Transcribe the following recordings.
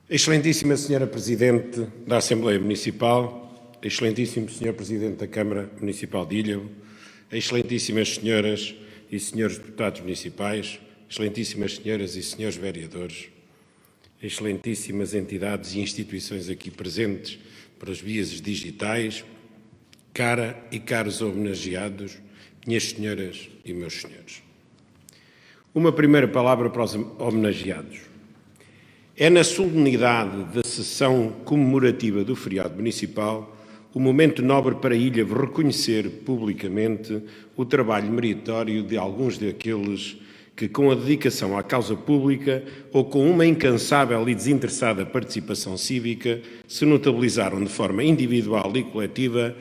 Excelentíssima Senhora Presidente da Assembleia Municipal, Excelentíssimo Senhor Presidente da Câmara Municipal de Ilhavo, Excelentíssimas Senhoras e Senhores Deputados Municipais, Excelentíssimas Senhoras e Senhores Vereadores, Excelentíssimas entidades e instituições aqui presentes pelas vias digitais, cara e caros homenageados, minhas senhoras e meus senhores. Uma primeira palavra para os homenageados. É na solenidade da sessão comemorativa do feriado municipal o momento nobre para Ilhavo reconhecer publicamente o trabalho meritório de alguns daqueles que, com a dedicação à causa pública ou com uma incansável e desinteressada participação cívica, se notabilizaram de forma individual e coletiva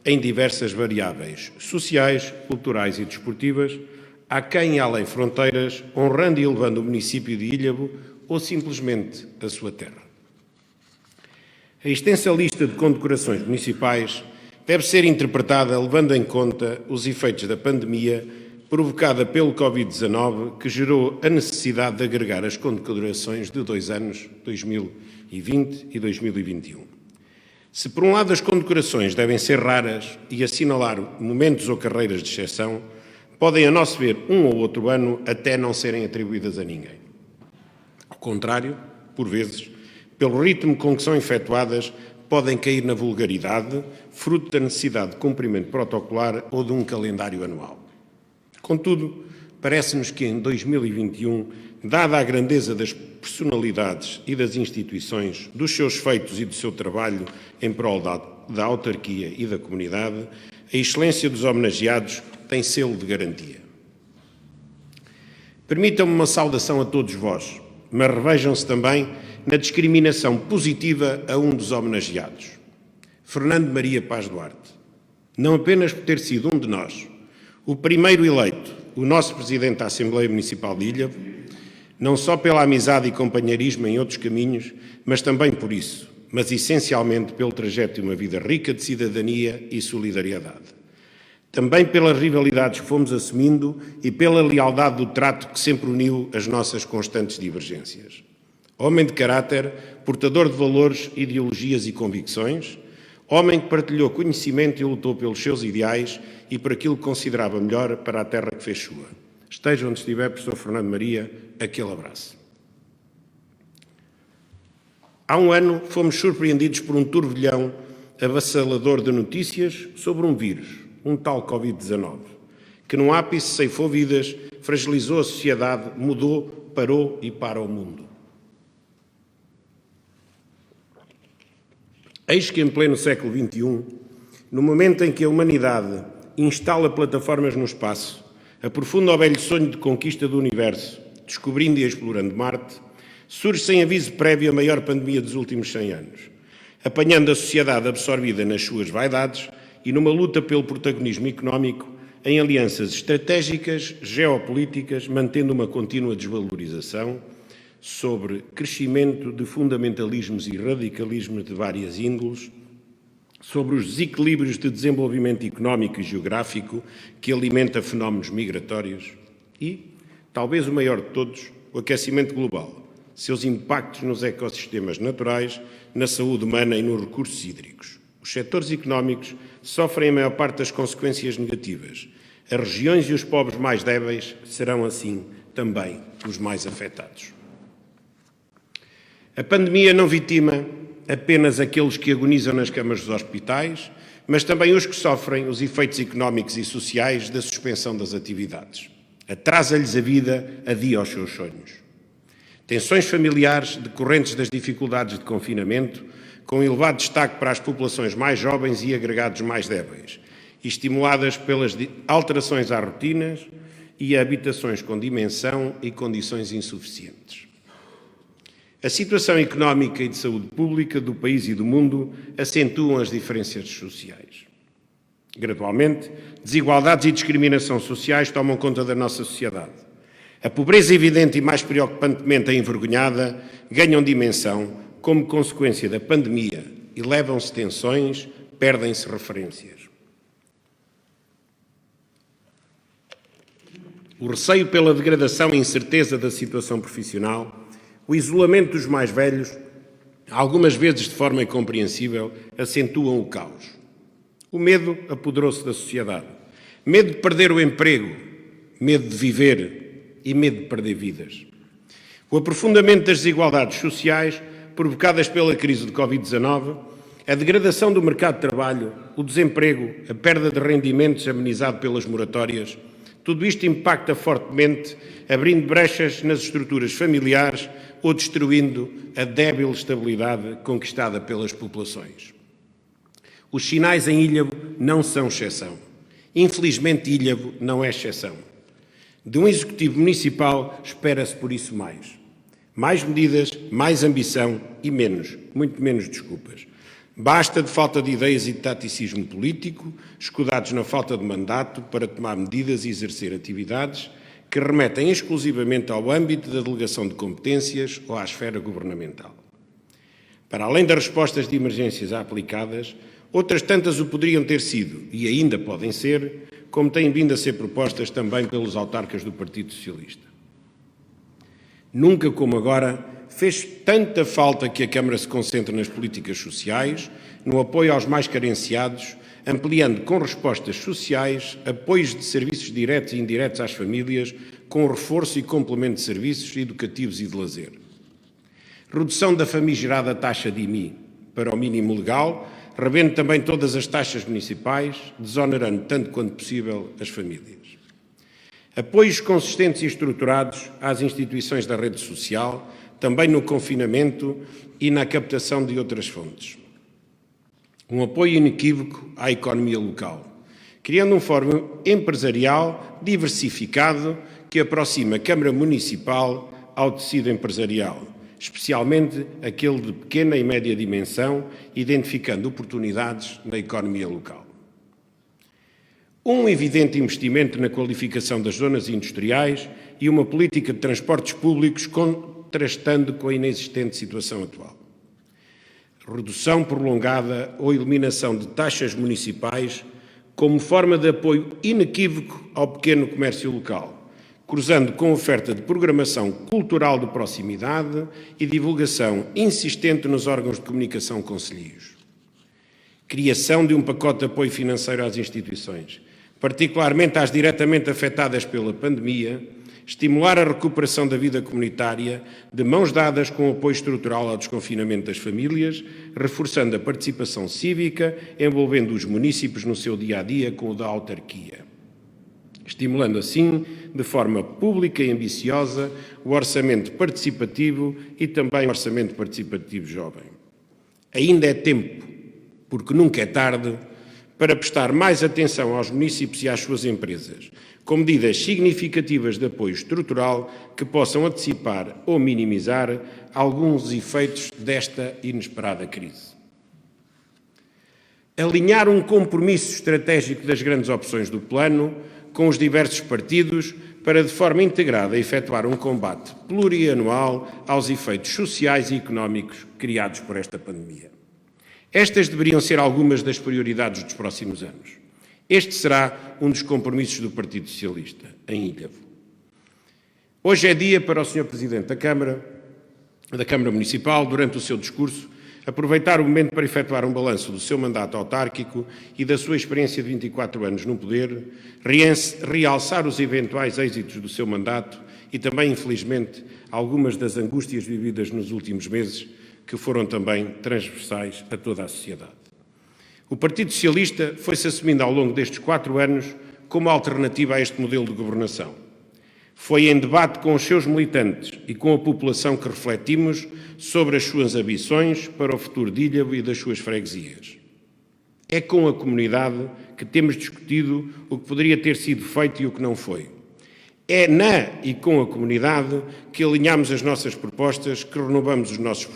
em diversas variáveis sociais, culturais e desportivas, aquém e além fronteiras, honrando e elevando o município de Ilhavo ou simplesmente a sua terra. A extensa lista de condecorações municipais deve ser interpretada levando em conta os efeitos da pandemia provocada pelo Covid-19, que gerou a necessidade de agregar as condecorações de 2 anos, 2020 e 2021. Se, por um lado, as condecorações devem ser raras e assinalar momentos ou carreiras de exceção, podem, a nosso ver, um ou outro ano até não serem atribuídas a ninguém. Ao contrário, por vezes, pelo ritmo com que são efetuadas, podem cair na vulgaridade, fruto da necessidade de cumprimento protocolar ou de um calendário anual. Contudo, parece-nos que em 2021, dada a grandeza das personalidades e das instituições, dos seus feitos e do seu trabalho em prol da autarquia e da comunidade, a excelência dos homenageados tem selo de garantia. Permitam-me uma saudação a todos vós, mas revejam-se também na discriminação positiva a um dos homenageados, Fernando Maria Paz Duarte. Não apenas por ter sido um de nós, o primeiro eleito, o nosso Presidente da Assembleia Municipal de Ilhavo, não só pela amizade e companheirismo em outros caminhos, mas também por isso, mas essencialmente pelo trajeto de uma vida rica de cidadania e solidariedade. Também pelas rivalidades que fomos assumindo e pela lealdade do trato que sempre uniu as nossas constantes divergências. Homem de caráter, portador de valores, ideologias e convicções, homem que partilhou conhecimento e lutou pelos seus ideais e por aquilo que considerava melhor para a terra que fez sua. Esteja onde estiver, professor Fernando Maria, aquele abraço. Há um ano fomos surpreendidos por um turbilhão avassalador de notícias sobre um vírus, um tal Covid-19, que num ápice ceifou vidas, fragilizou a sociedade, mudou, parou e para o mundo. Eis que em pleno século XXI, no momento em que a humanidade instala plataformas no espaço, aprofunda o velho sonho de conquista do universo, descobrindo e explorando Marte, surge sem aviso prévio a maior pandemia dos últimos 100 anos, apanhando a sociedade absorvida nas suas vaidades e numa luta pelo protagonismo económico em alianças estratégicas, geopolíticas, mantendo uma contínua desvalorização sobre crescimento de fundamentalismos e radicalismos de várias índoles, sobre os desequilíbrios de desenvolvimento económico e geográfico que alimenta fenómenos migratórios e, talvez o maior de todos, o aquecimento global, seus impactos nos ecossistemas naturais, na saúde humana e nos recursos hídricos. Os setores económicos sofrem a maior parte das consequências negativas. As regiões e os povos mais débeis serão, assim, também os mais afetados. A pandemia não vitima apenas aqueles que agonizam nas camas dos hospitais, mas também os que sofrem os efeitos económicos e sociais da suspensão das atividades. Atrasa-lhes a vida, adia aos seus sonhos. Tensões familiares decorrentes das dificuldades de confinamento, com elevado destaque para as populações mais jovens e agregados mais débeis, estimuladas pelas alterações às rotinas e a habitações com dimensão e condições insuficientes. A situação económica e de saúde pública do país e do mundo acentuam as diferenças sociais. Gradualmente, desigualdades e discriminação sociais tomam conta da nossa sociedade. A pobreza evidente e, mais preocupantemente, a envergonhada, ganham dimensão como consequência da pandemia, elevam-se tensões, perdem-se referências. O receio pela degradação e incerteza da situação profissional, o isolamento dos mais velhos algumas vezes de forma incompreensível, acentuam o caos. O medo apoderou-se da sociedade. Medo de perder o emprego, medo de viver e medo de perder vidas. O aprofundamento das desigualdades sociais provocadas pela crise de Covid-19, a degradação do mercado de trabalho, o desemprego, a perda de rendimentos amenizado pelas moratórias, tudo isto impacta fortemente, abrindo brechas nas estruturas familiares ou destruindo a débil estabilidade conquistada pelas populações. Os sinais em Ílhavo não são exceção. Infelizmente, Ílhavo não é exceção. De um Executivo Municipal espera-se por isso mais. Mais medidas, mais ambição e menos, muito menos desculpas. Basta de falta de ideias e de taticismo político, escudados na falta de mandato para tomar medidas e exercer atividades que remetem exclusivamente ao âmbito da delegação de competências ou à esfera governamental. Para além das respostas de emergências aplicadas, outras tantas o poderiam ter sido, e ainda podem ser, como têm vindo a ser propostas também pelos autarcas do Partido Socialista. Nunca como agora fez tanta falta que a Câmara se concentre nas políticas sociais, no apoio aos mais carenciados, ampliando com respostas sociais apoios de serviços diretos e indiretos às famílias, com reforço e complemento de serviços educativos e de lazer. Redução da famigerada taxa de IMI para o mínimo legal, revendo também todas as taxas municipais, desonerando tanto quanto possível as famílias. Apoios consistentes e estruturados às instituições da rede social, também no confinamento e na captação de outras fontes. Um apoio inequívoco à economia local, criando um fórum empresarial diversificado que aproxima a Câmara Municipal ao tecido empresarial, especialmente aquele de pequena e média dimensão, identificando oportunidades na economia local. Um evidente investimento na qualificação das zonas industriais e uma política de transportes públicos contrastando com a inexistente situação atual. Redução prolongada ou eliminação de taxas municipais como forma de apoio inequívoco ao pequeno comércio local, cruzando com oferta de programação cultural de proximidade e divulgação insistente nos órgãos de comunicação concelhios. Criação de um pacote de apoio financeiro às instituições, particularmente às diretamente afetadas pela pandemia, estimular a recuperação da vida comunitária, de mãos dadas com o apoio estrutural ao desconfinamento das famílias, reforçando a participação cívica, envolvendo os municípios no seu dia-a-dia com o da autarquia. Estimulando assim, de forma pública e ambiciosa, o orçamento participativo e também o orçamento participativo jovem. Ainda é tempo, porque nunca é tarde, para prestar mais atenção aos municípios e às suas empresas, com medidas significativas de apoio estrutural que possam antecipar ou minimizar alguns efeitos desta inesperada crise. Alinhar um compromisso estratégico das grandes opções do plano com os diversos partidos para, de forma integrada, efetuar um combate plurianual aos efeitos sociais e económicos criados por esta pandemia. Estas deveriam ser algumas das prioridades dos próximos anos. Este será um dos compromissos do Partido Socialista, em Ílhavo. Hoje é dia para o Sr. Presidente da Câmara Municipal, durante o seu discurso, aproveitar o momento para efetuar um balanço do seu mandato autárquico e da sua experiência de 24 anos no poder, realçar os eventuais êxitos do seu mandato e também, infelizmente, algumas das angústias vividas nos últimos meses, que foram também transversais a toda a sociedade. O Partido Socialista foi-se assumindo ao longo destes 4 anos como alternativa a este modelo de governação. Foi em debate com os seus militantes e com a população que refletimos sobre as suas ambições para o futuro de Ílhavo e das suas freguesias. É com a comunidade que temos discutido o que poderia ter sido feito e o que não foi. É na e com a comunidade que alinhamos as nossas propostas, que renovamos os nossos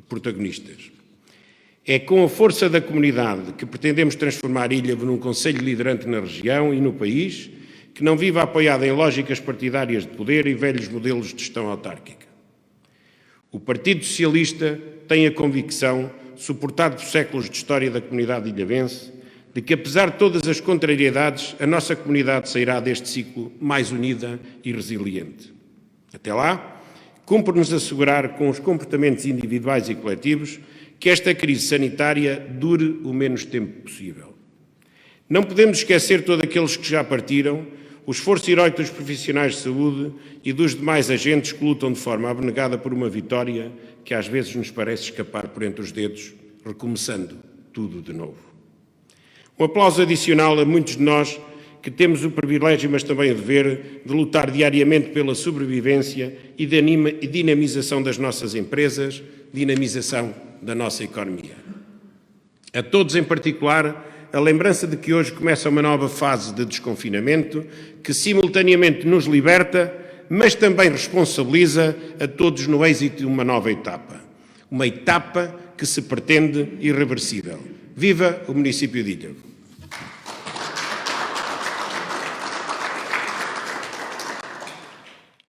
protagonistas. É com a força da comunidade que pretendemos transformar Ílhavo num concelho liderante na região e no país, que não viva apoiado em lógicas partidárias de poder e velhos modelos de gestão autárquica. O Partido Socialista tem a convicção, suportado por séculos de história da comunidade ilhavense, de que, apesar de todas as contrariedades, a nossa comunidade sairá deste ciclo mais unida e resiliente. Até lá, cumpre-nos assegurar, com os comportamentos individuais e coletivos, que esta crise sanitária dure o menos tempo possível. Não podemos esquecer todos aqueles que já partiram, o esforço heroico dos profissionais de saúde e dos demais agentes que lutam de forma abnegada por uma vitória que às vezes nos parece escapar por entre os dedos, recomeçando tudo de novo. Um aplauso adicional a muitos de nós que temos o privilégio, mas também o dever, de lutar diariamente pela sobrevivência e dinamização das nossas empresas, dinamização da nossa economia. A todos em particular, a lembrança de que hoje começa uma nova fase de desconfinamento que simultaneamente nos liberta, mas também responsabiliza a todos no êxito de uma nova etapa. Uma etapa que se pretende irreversível. Viva o município de Ilhavo!